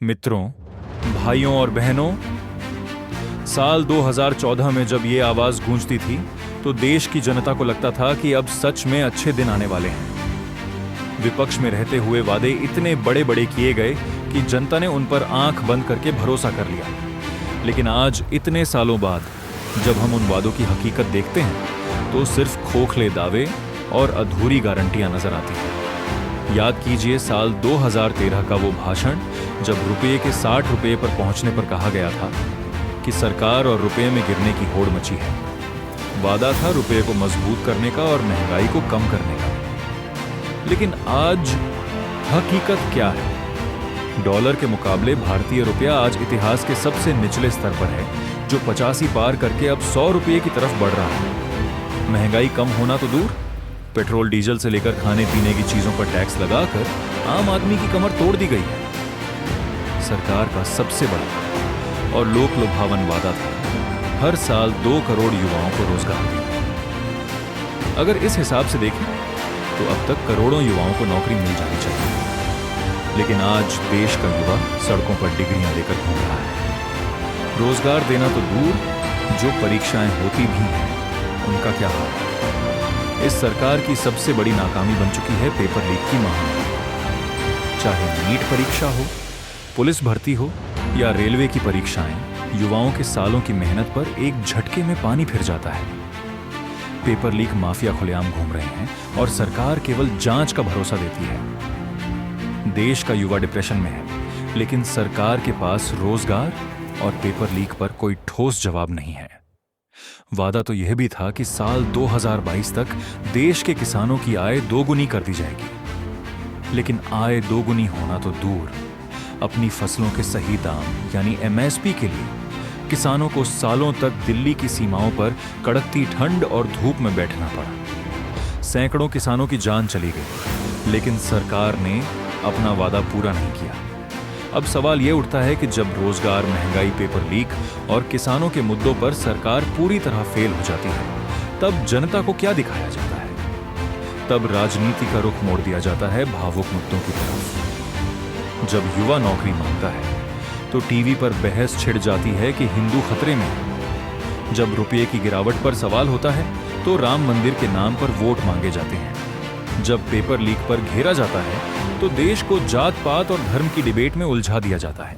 मित्रों, भाइयों और बहनों, साल 2014 में जब ये आवाज गूंजती थी तो देश की जनता को लगता था कि अब सच में अच्छे दिन आने वाले हैं। विपक्ष में रहते हुए वादे इतने बड़े बड़े किए गए कि जनता ने उन पर आंख बंद करके भरोसा कर लिया। लेकिन आज इतने सालों बाद जब हम उन वादों की हकीकत देखते हैं तो सिर्फ खोखले दावे और अधूरी गारंटियां नजर आती हैं। याद कीजिए साल 2013 का वो भाषण जब रुपये के 60 रुपये पर पहुंचने पर कहा गया था कि सरकार और रुपये में गिरने की होड़ मची है। वादा था रुपये को मजबूत करने का और महंगाई को कम करने का। लेकिन आज हकीकत क्या है? डॉलर के मुकाबले भारतीय रुपया आज इतिहास के सबसे निचले स्तर पर है, जो 85 पार करके अब 100 रुपये की तरफ बढ़ रहा है। महंगाई कम होना तो दूर, पेट्रोल डीजल से लेकर खाने पीने की चीजों पर टैक्स लगाकर आम आदमी की कमर तोड़ दी गई है। सरकार का सबसे बड़ा और लोक लुभावन वादा था हर साल 2 करोड़ युवाओं को रोजगार देना। अगर इस हिसाब से देखें तो अब तक करोड़ों युवाओं को नौकरी मिल जानी चाहिए। लेकिन आज देश का युवा सड़कों पर डिग्रियां लेकर घूम रहा है। रोजगार देना तो दूर, जो परीक्षाएं होती भी हैं उनका क्या हाल है? इस सरकार की सबसे बड़ी नाकामी बन चुकी है पेपर लीक की महामारी। चाहे नीट परीक्षा हो, पुलिस भर्ती हो या रेलवे की परीक्षाएं, युवाओं के सालों की मेहनत पर एक झटके में पानी फिर जाता है। पेपर लीक माफिया खुलेआम घूम रहे हैं और सरकार केवल जांच का भरोसा देती है। देश का युवा डिप्रेशन में है, लेकिन सरकार के पास रोजगार और पेपर लीक पर कोई ठोस जवाब नहीं है। वादा तो यह भी था कि साल 2022 तक देश के किसानों की आय दोगुनी कर दी जाएगी। लेकिन आय दोगुनी होना तो दूर, अपनी फसलों के सही दाम यानी एमएसपी के लिए किसानों को सालों तक दिल्ली की सीमाओं पर कड़कती ठंड और धूप में बैठना पड़ा। सैकड़ों किसानों की जान चली गई, लेकिन सरकार ने अपना वादा पूरा नहीं किया। अब सवाल यह उठता है कि जब रोजगार, महंगाई, पेपर लीक और किसानों के मुद्दों पर सरकार पूरी तरह फेल हो जाती है, तब जनता को क्या दिखाया जाता है? तब राजनीति का रुख मोड़ दिया जाता है भावुक मुद्दों की तरफ। जब युवा नौकरी मांगता है तो टीवी पर बहस छिड़ जाती है कि हिंदू खतरे में है। जब रुपये की गिरावट पर सवाल होता है तो राम मंदिर के नाम पर वोट मांगे जाते हैं। जब पेपर लीक पर घेरा जाता है तो देश को जात पात और धर्म की डिबेट में उलझा दिया जाता है।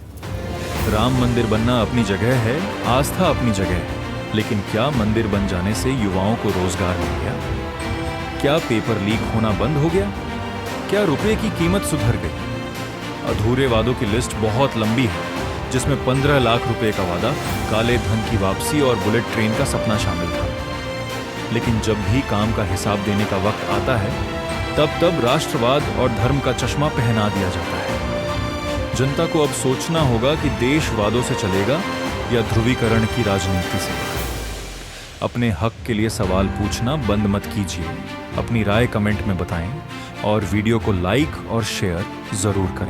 राम मंदिर बनना अपनी जगह है, आस्था अपनी जगह है, लेकिन क्या मंदिर बन जाने से युवाओं को रोजगार मिल गया? क्या पेपर लीक होना बंद हो गया? क्या रुपये की कीमत सुधर गई? अधूरे वादों की लिस्ट बहुत लंबी है, जिसमें 15 लाख रुपए का वादा, काले धन की वापसी और बुलेट ट्रेन का सपना शामिल था। लेकिन जब भी काम का हिसाब देने का वक्त आता है तब राष्ट्रवाद और धर्म का चश्मा पहना दिया जाता है। जनता को अब सोचना होगा कि देश वादों से चलेगा या ध्रुवीकरण की राजनीति से। अपने हक के लिए सवाल पूछना बंद मत कीजिए। अपनी राय कमेंट में बताएं और वीडियो को लाइक और शेयर जरूर करें।